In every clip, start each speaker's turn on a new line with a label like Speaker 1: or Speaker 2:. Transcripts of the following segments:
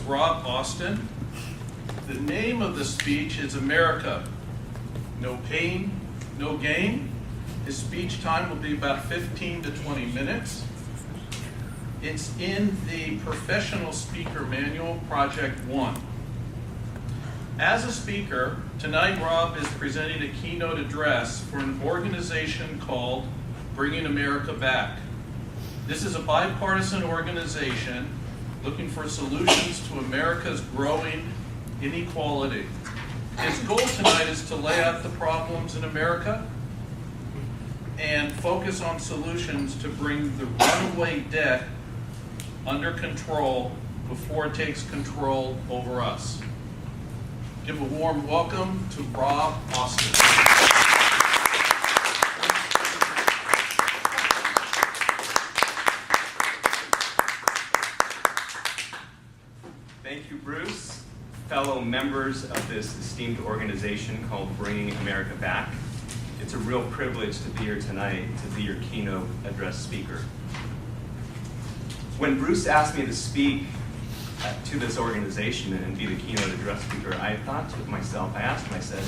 Speaker 1: Rob Austin. The name of the speech is America, No Pain, No Gain. His speech time will be about 15 to 20 minutes. It's in the Professional Speaker Manual, Project 1. As a speaker, tonight Rob is presenting a keynote address for an organization called Bringing America Back. This is a bipartisan organization looking for solutions to America's growing inequality. His goal tonight is to lay out the problems in America and focus on solutions to bring the runaway debt under control before it takes control over us. Give a warm welcome to Rob Austin.
Speaker 2: Thank you, Bruce. Fellow members of this esteemed organization called Bringing America Back. It's a real privilege to be here tonight to be your keynote address speaker. When Bruce asked me to speak to this organization and be the keynote address speaker, I thought to myself, I asked him, I said,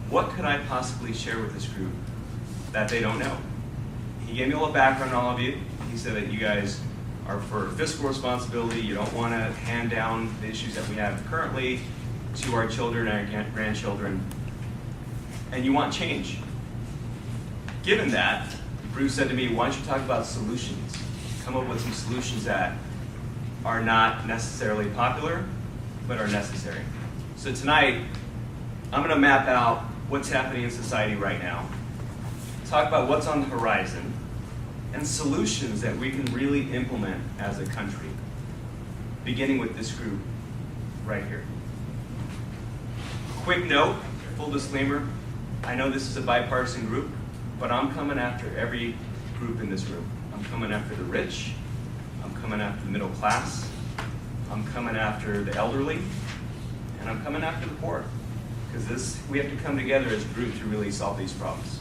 Speaker 2: what could I possibly share with this group that they don't know? He gave me a little background on all of you. He said that you guys are for fiscal responsibility. You don't want to hand down the issues that we have currently to our children and our grandchildren, and you want change. Given that, Bruce said to me, why don't you talk about solutions? Come up with some solutions that are not necessarily popular, but are necessary. So tonight, I'm going to map out what's happening in society right now, talk about what's on the horizon, and solutions that we can really implement as a country, beginning with this group right here. Quick note, full disclaimer, I know this is a bipartisan group, but I'm coming after every group in this room. I'm coming after the rich, I'm coming after the middle class, I'm coming after the elderly, and I'm coming after the poor. Because we have to come together as a group to really solve these problems.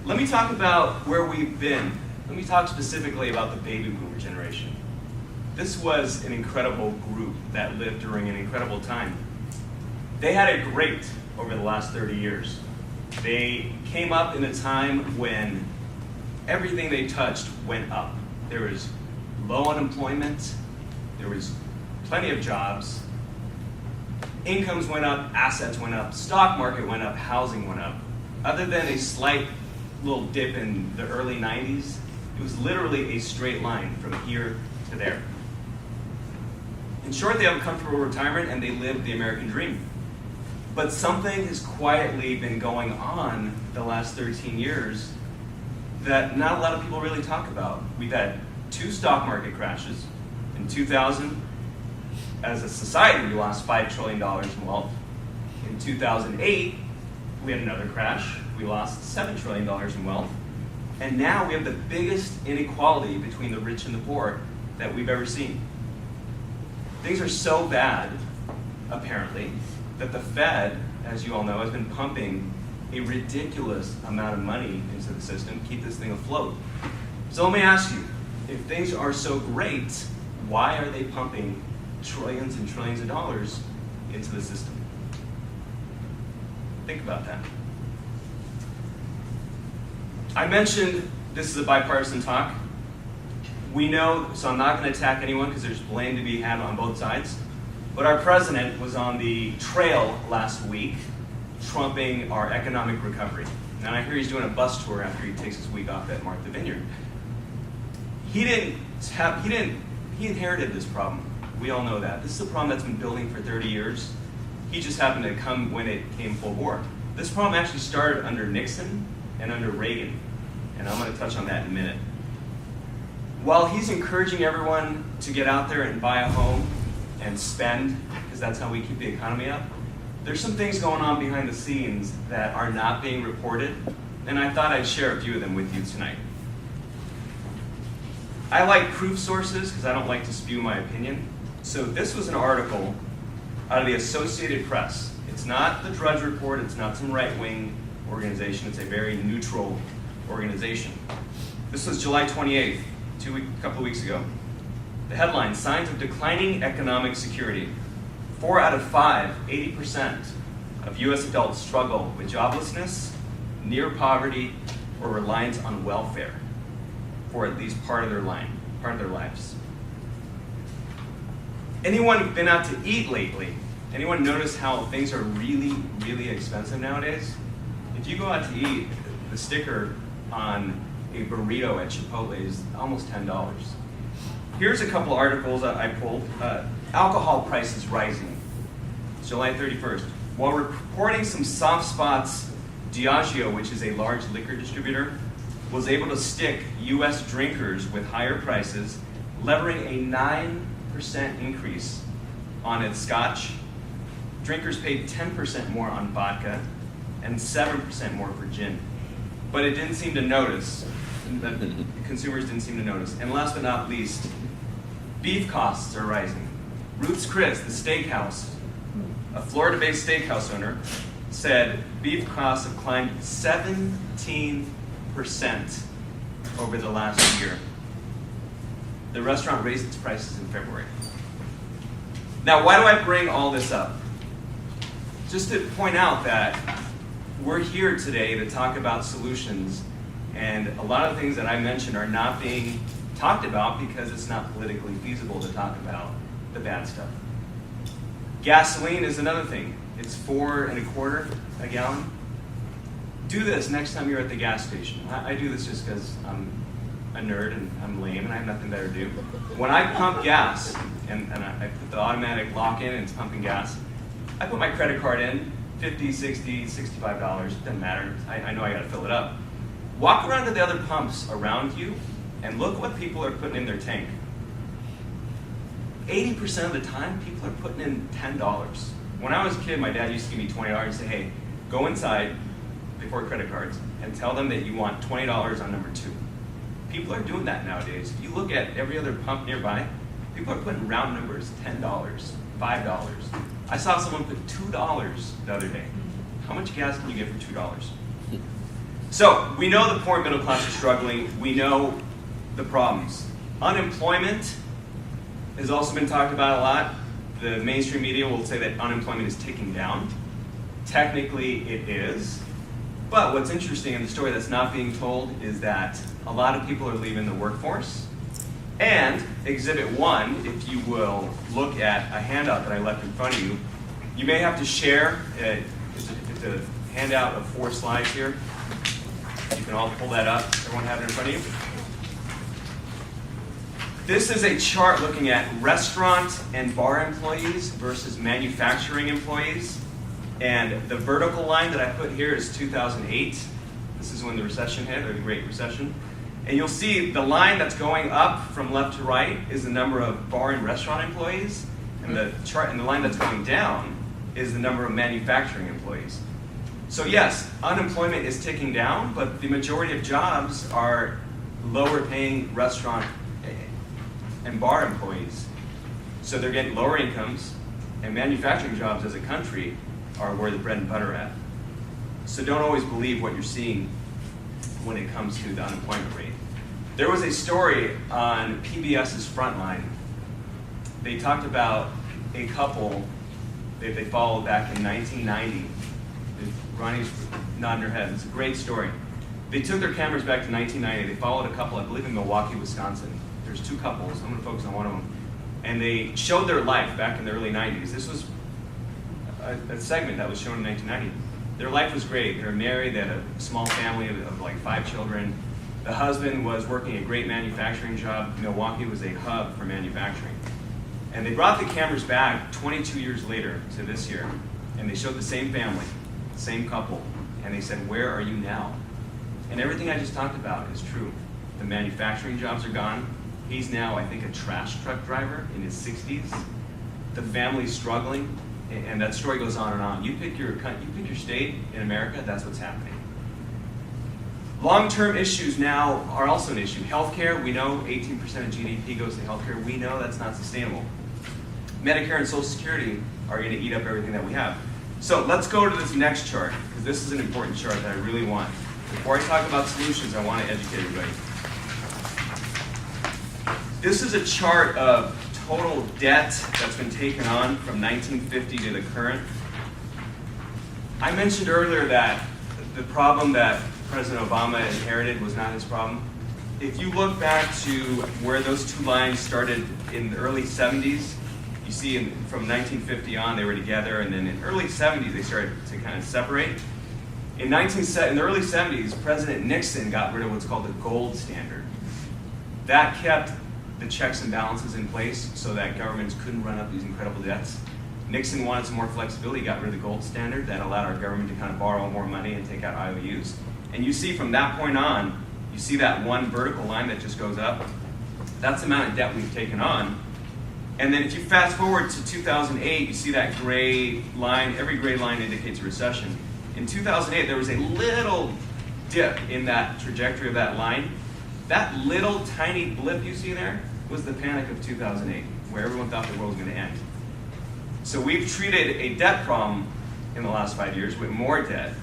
Speaker 2: Let me talk about where we've been. Let me talk specifically about the baby boomer generation. This was an incredible group that lived during an incredible time. They had it great over the last 30 years. They came up in a time when everything they touched went up. There was low unemployment, there was plenty of jobs, incomes went up, assets went up, stock market went up, housing went up. Other than a slight little dip in the early 90s, it was literally a straight line from here to there. In short, they have a comfortable retirement and they live the American dream. But something has quietly been going on the last 13 years that not a lot of people really talk about. We've had 2 stock market crashes. In 2000, as a society, we lost $5 trillion in wealth. In 2008, we had another crash. We lost $7 trillion in wealth. And now we have the biggest inequality between the rich and the poor that we've ever seen. Things are so bad, apparently, that the Fed, as you all know, has been pumping a ridiculous amount of money into the system to keep this thing afloat. So let me ask you, if things are so great, why are they pumping trillions and trillions of dollars into the system? Think about that. I mentioned this is a bipartisan talk. We know, so I'm not going to attack anyone because there's blame to be had on both sides, but our president was on the trail last week trumping our economic recovery. And I hear he's doing a bus tour after he takes his week off at Martha Vineyard. He inherited this problem. We all know that. This is a problem that's been building for 30 years. He just happened to come when it came full bore. This problem actually started under Nixon and under Reagan, and I'm going to touch on that in a minute. While he's encouraging everyone to get out there and buy a home and spend, because that's how we keep the economy up, there's some things going on behind the scenes that are not being reported, and I thought I'd share a few of them with you tonight. I like proof sources because I don't like to spew my opinion. So this was an article out of the Associated Press. It's not the Drudge Report, it's not some right-wing organization, it's a very neutral organization. This was July 28th, a couple of weeks ago. The headline, signs of declining economic security. 4 out of 5, 80% of U.S. adults struggle with joblessness, near poverty, or reliance on welfare for at least part of their lives. Anyone been out to eat lately? Anyone notice how things are really, really expensive nowadays? If you go out to eat, the sticker on a burrito at Chipotle is almost $10. Here's a couple articles I pulled. Alcohol prices rising. July 31st. While reporting some soft spots, Diageo, which is a large liquor distributor, was able to stick U.S. drinkers with higher prices, levering a 9% increase on its scotch. Drinkers paid 10% more on vodka and 7% more for gin. But it didn't seem to notice. Consumers didn't seem to notice. And last but not least, beef costs are rising. Ruth's Chris, the steakhouse, a Florida-based steakhouse owner, said beef costs have climbed 17% over the last year. The restaurant raised its prices in February. Now, why do I bring all this up? Just to point out that we're here today to talk about solutions, and a lot of the things that I mentioned are not being talked about because it's not politically feasible to talk about the bad stuff. Gasoline is another thing. It's $4.25 a gallon. Do this next time you're at the gas station. I do this just because I'm a nerd and I'm lame and I have nothing better to do. When I pump gas, and I put the automatic lock in and it's pumping gas, I put my credit card in, $50, $60, $65, doesn't matter. I know I gotta fill it up. Walk around to the other pumps around you and look what people are putting in their tank. 80% of the time, people are putting in $10. When I was a kid, my dad used to give me $20 and say, hey, go inside before credit cards and tell them that you want $20 on number 2. People are doing that nowadays. If you look at every other pump nearby, people are putting round numbers, $10, $5. I saw someone put $2 the other day. How much gas can you get for $2? So, we know the poor and middle class are struggling. We know the problems. Unemployment has also been talked about a lot. The mainstream media will say that unemployment is ticking down. Technically, it is. But what's interesting in the story that's not being told is that a lot of people are leaving the workforce. And Exhibit 1, if you will look at a handout that I left in front of you, you may have to share. It's a handout of 4 slides here. You can all pull that up. Everyone have it in front of you? This is a chart looking at restaurant and bar employees versus manufacturing employees. And the vertical line that I put here is 2008. This is when the recession hit, or the Great Recession. And you'll see the line that's going up from left to right is the number of bar and restaurant employees. And the line that's going down is the number of manufacturing employees. So yes, unemployment is ticking down, but the majority of jobs are lower paying restaurant and bar employees. So they're getting lower incomes, and manufacturing jobs as a country are where the bread and butter at. So don't always believe what you're seeing when it comes to the unemployment rate. There was a story on PBS's Frontline. They talked about a couple that they followed back in 1990. Ronnie's nodding her head. It's a great story. They took their cameras back to 1990. They followed a couple, I believe in Milwaukee, Wisconsin. There's 2 couples. I'm going to focus on one of them. And they showed their life back in the early 90s. This was a segment that was shown in 1990. Their life was great. They were married. They had a small family of like 5 children. The husband was working a great manufacturing job. Milwaukee was a hub for manufacturing. And they brought the cameras back 22 years later to this year. And they showed the same family, same couple. And they said, where are you now? And everything I just talked about is true. The manufacturing jobs are gone. He's now, I think, a trash truck driver in his 60s. The family's struggling. And that story goes on and on. You pick your state in America, that's what's happening. Long-term issues now are also an issue. Healthcare, we know 18% of GDP goes to healthcare. We know that's not sustainable. Medicare and Social Security are going to eat up everything that we have. So let's go to this next chart, because this is an important chart that I really want. Before I talk about solutions, I want to educate everybody. This is a chart of total debt that's been taken on from 1950 to the current. I mentioned earlier that the problem that President Obama inherited was not his problem. If you look back to where those two lines started in the early 70s, you see from 1950 on they were together, and then in the early 70s they started to kind of separate. In the early 70s, President Nixon got rid of what's called the gold standard. That kept the checks and balances in place so that governments couldn't run up these incredible debts. Nixon wanted some more flexibility, got rid of the gold standard. That allowed our government to kind of borrow more money and take out IOUs. And you see from that point on, you see that one vertical line that just goes up. That's the amount of debt we've taken on. And then if you fast forward to 2008, you see that gray line. Every gray line indicates a recession. In 2008, there was a little dip in that trajectory of that line. That little tiny blip you see there was the panic of 2008, where everyone thought the world was going to end. So we've treated a debt problem in the last 5 years with more debt.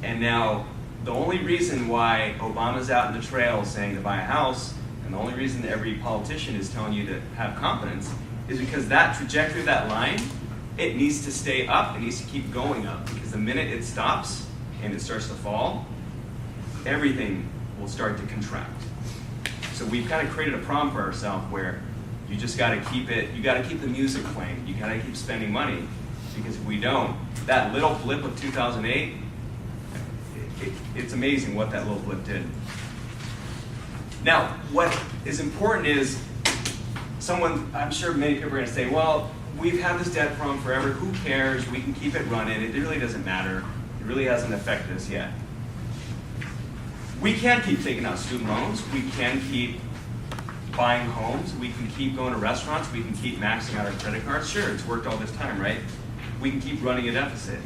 Speaker 2: And now the only reason why Obama's out in the trail saying to buy a house, and the only reason that every politician is telling you to have confidence, is because that trajectory of that line, it needs to stay up, it needs to keep going up. Because the minute it stops and it starts to fall, everything will start to contract. So we've kind of created a problem for ourselves where you just got to keep it, you got to keep the music playing, you got to keep spending money, because if we don't, that little blip of 2008, it's amazing what that little blip did. Now, what is important is I'm sure many people are going to say, well, we've had this debt problem forever, who cares, we can keep it running, it really doesn't matter, it really hasn't affected us yet. We can keep taking out student loans, we can keep buying homes, we can keep going to restaurants, we can keep maxing out our credit cards. Sure, it's worked all this time, right? We can keep running a deficit.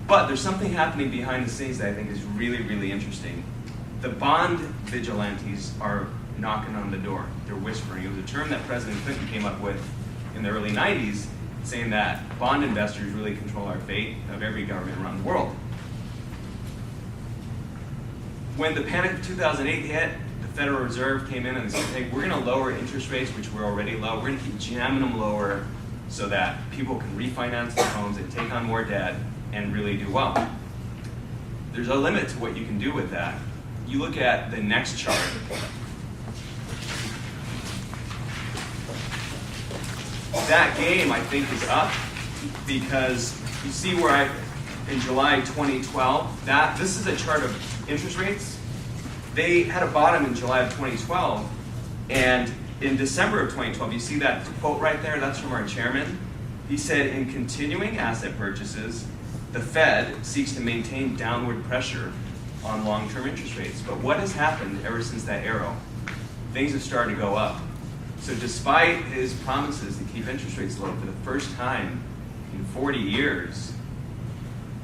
Speaker 2: But there's something happening behind the scenes that I think is really, really interesting. The bond vigilantes are knocking on the door. They're whispering. It was a term that President Clinton came up with in the early 90s, saying that bond investors really control our fate of every government around the world. When the panic of 2008 hit, the Federal Reserve came in and said, hey, we're going to lower interest rates, which were already low. We're going to keep jamming them lower so that people can refinance their homes and take on more debt and really do well. There's a limit to what you can do with that. You look at the next chart. That game, I think, is up because you see where in July 2012, this is a chart of interest rates. They had a bottom in July of 2012, and in December of 2012, you see that quote right there, that's from our chairman. He said, in continuing asset purchases, the Fed seeks to maintain downward pressure on long-term interest rates. But what has happened ever since that arrow? Things have started to go up. So despite his promises to keep interest rates low for the first time in 40 years,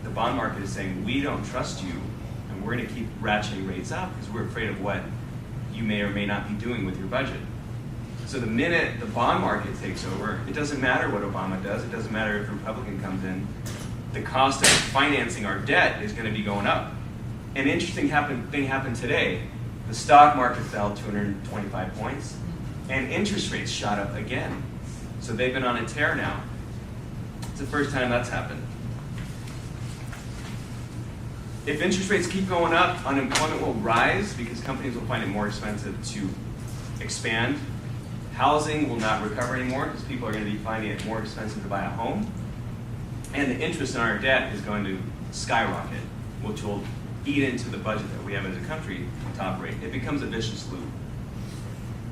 Speaker 2: the bond market is saying, we don't trust you, and we're going to keep ratcheting rates up because we're afraid of what you may or may not be doing with your budget. So the minute the bond market takes over, it doesn't matter what Obama does, it doesn't matter if a Republican comes in, the cost of financing our debt is going to be going up. An interesting thing happened today. The stock market fell 225 points, and interest rates shot up again. So they've been on a tear now. It's the first time that's happened. If interest rates keep going up, unemployment will rise because companies will find it more expensive to expand. Housing will not recover anymore because people are going to be finding it more expensive to buy a home. And the interest in our debt is going to skyrocket, which will eat into the budget that we have as a country to operate. It becomes a vicious loop.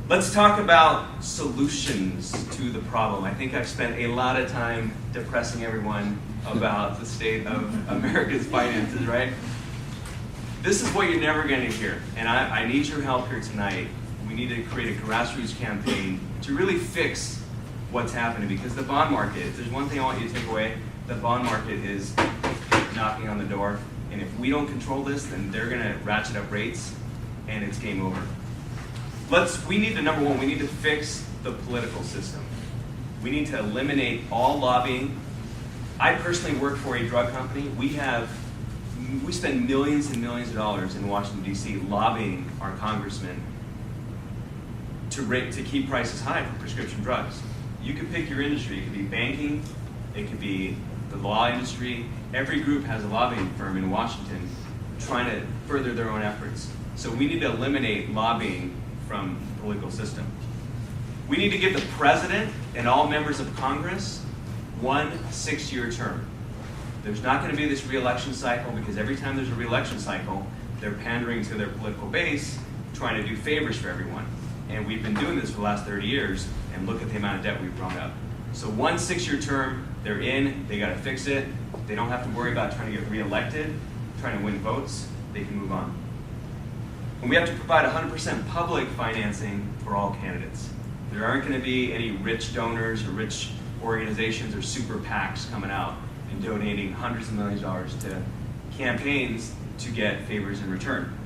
Speaker 2: Let's talk about solutions to the problem. I think I've spent a lot of time depressing everyone about the state of America's finances, right? This is what you're never going to hear, and I need your help here tonight. We need to create a grassroots campaign to really fix what's happening, because the bond market, if there's one thing I want you to take away, the bond market is knocking on the door, and if we don't control this, then they're going to ratchet up rates, and it's game over. We need to, number one, we need to fix the political system. We need to eliminate all lobbying. I personally work for a drug company. We spend millions and millions of dollars in Washington, D.C. lobbying our congressmen to keep prices high for prescription drugs. You could pick your industry. It could be banking, it could be the law industry. Every group has a lobbying firm in Washington trying to further their own efforts. So we need to eliminate lobbying from the political system. We need to give the president and all members of Congress 1 6-year term. There's not going to be this re-election cycle, because every time there's a re-election cycle, they're pandering to their political base, trying to do favors for everyone. And we've been doing this for the last 30 years, and look at the amount of debt we've brought up. So 1 6-year term, they're in, they got to fix it. They don't have to worry about trying to get re-elected, trying to win votes. They can move on. And we have to provide 100% public financing for all candidates. There aren't going to be any rich donors or rich organizations or super PACs coming out and donating hundreds of millions of dollars to campaigns to get favors in return.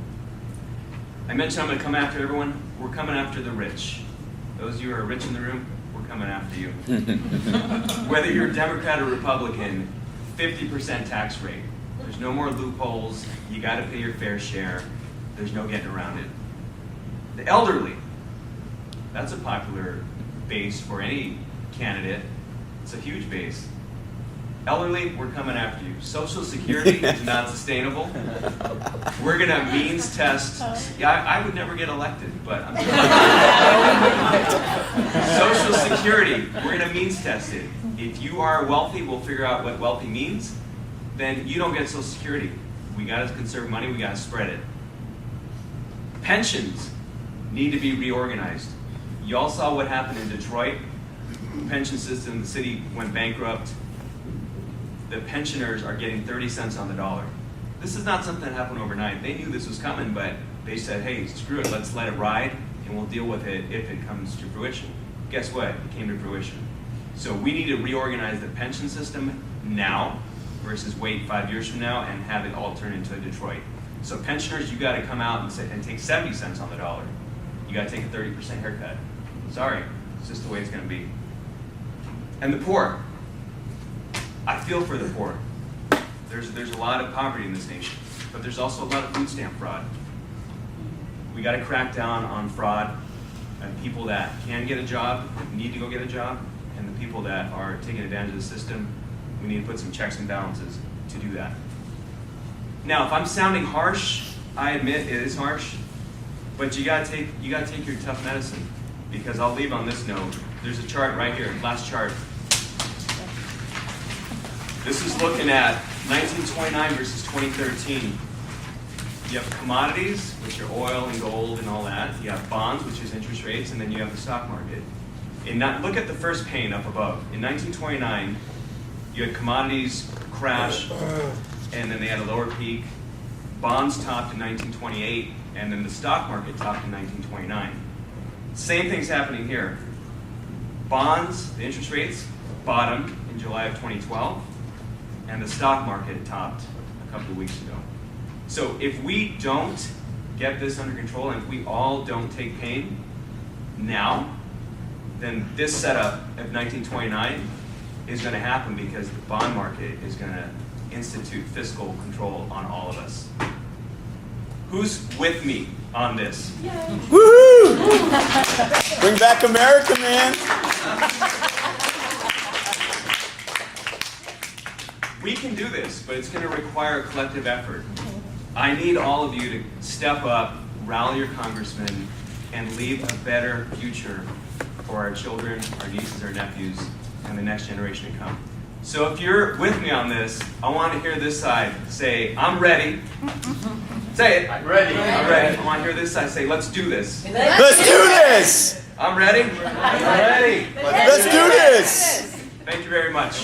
Speaker 2: I mentioned I'm going to come after everyone. We're coming after the rich. Those of you who are rich in the room, we're coming after you. Whether you're Democrat or Republican, 50% tax rate. There's no more loopholes. You got to pay your fair share. There's no getting around it. The elderly. That's a popular base for any candidate. It's a huge base. Elderly, we're coming after you. Social Security is not sustainable. We're going to means test. Yeah, I would never get elected, but I'm Social Security, we're going to means test it. If you are wealthy, we'll figure out what wealthy means. Then you don't get Social Security. We got to conserve money. We got to spread it. Pensions need to be reorganized. You all saw what happened in Detroit. The pension system, the city went bankrupt. The pensioners are getting 30 cents on the dollar. This is not something that happened overnight. They knew this was coming, but they said, hey, screw it, let's let it ride, and we'll deal with it if it comes to fruition. Guess what? It came to fruition. So we need to reorganize the pension system now versus wait 5 years from now and have it all turn into a Detroit. So pensioners, you got to come out and take 70 cents on the dollar. You got to take a 30% haircut. Sorry, it's just the way it's going to be. And the poor. I feel for the poor. There's a lot of poverty in this nation, but there's also a lot of food stamp fraud. We got to crack down on fraud, and people that can get a job need to go get a job, and the people that are taking advantage of the system, we need to put some checks and balances to do that. Now, if I'm sounding harsh, I admit it is harsh, but you gotta take your tough medicine, because I'll leave on this note. There's a chart right here, last chart. This is looking at 1929 versus 2013. You have commodities, which are oil and gold and all that. You have bonds, which is interest rates, and then you have the stock market. Look at the first pane up above. In 1929, you had commodities crash, and then they had a lower peak. Bonds topped in 1928, and then the stock market topped in 1929. Same thing's happening here. Bonds, the interest rates, bottomed in July of 2012, and the stock market topped a couple of weeks ago. So if we don't get this under control, and if we all don't take pain now, then this setup of 1929 is going to happen, because the bond market is going to institute fiscal control on all of us. Who's with me on this?
Speaker 3: Yay. Woohoo! Bring back America, man.
Speaker 2: We can do this, but it's going to require a collective effort. I need all of you to step up, rally your congressmen, and leave a better future for our children, our nieces, our nephews, and the next generation to come. So if you're with me on this, I want to hear this side say, I'm ready. Say it.
Speaker 1: I'm ready.
Speaker 2: I'm ready. I want to hear this side say, let's do this.
Speaker 3: Let's do this.
Speaker 2: I'm ready. I'm ready.
Speaker 3: Let's do this.
Speaker 2: Thank you very much.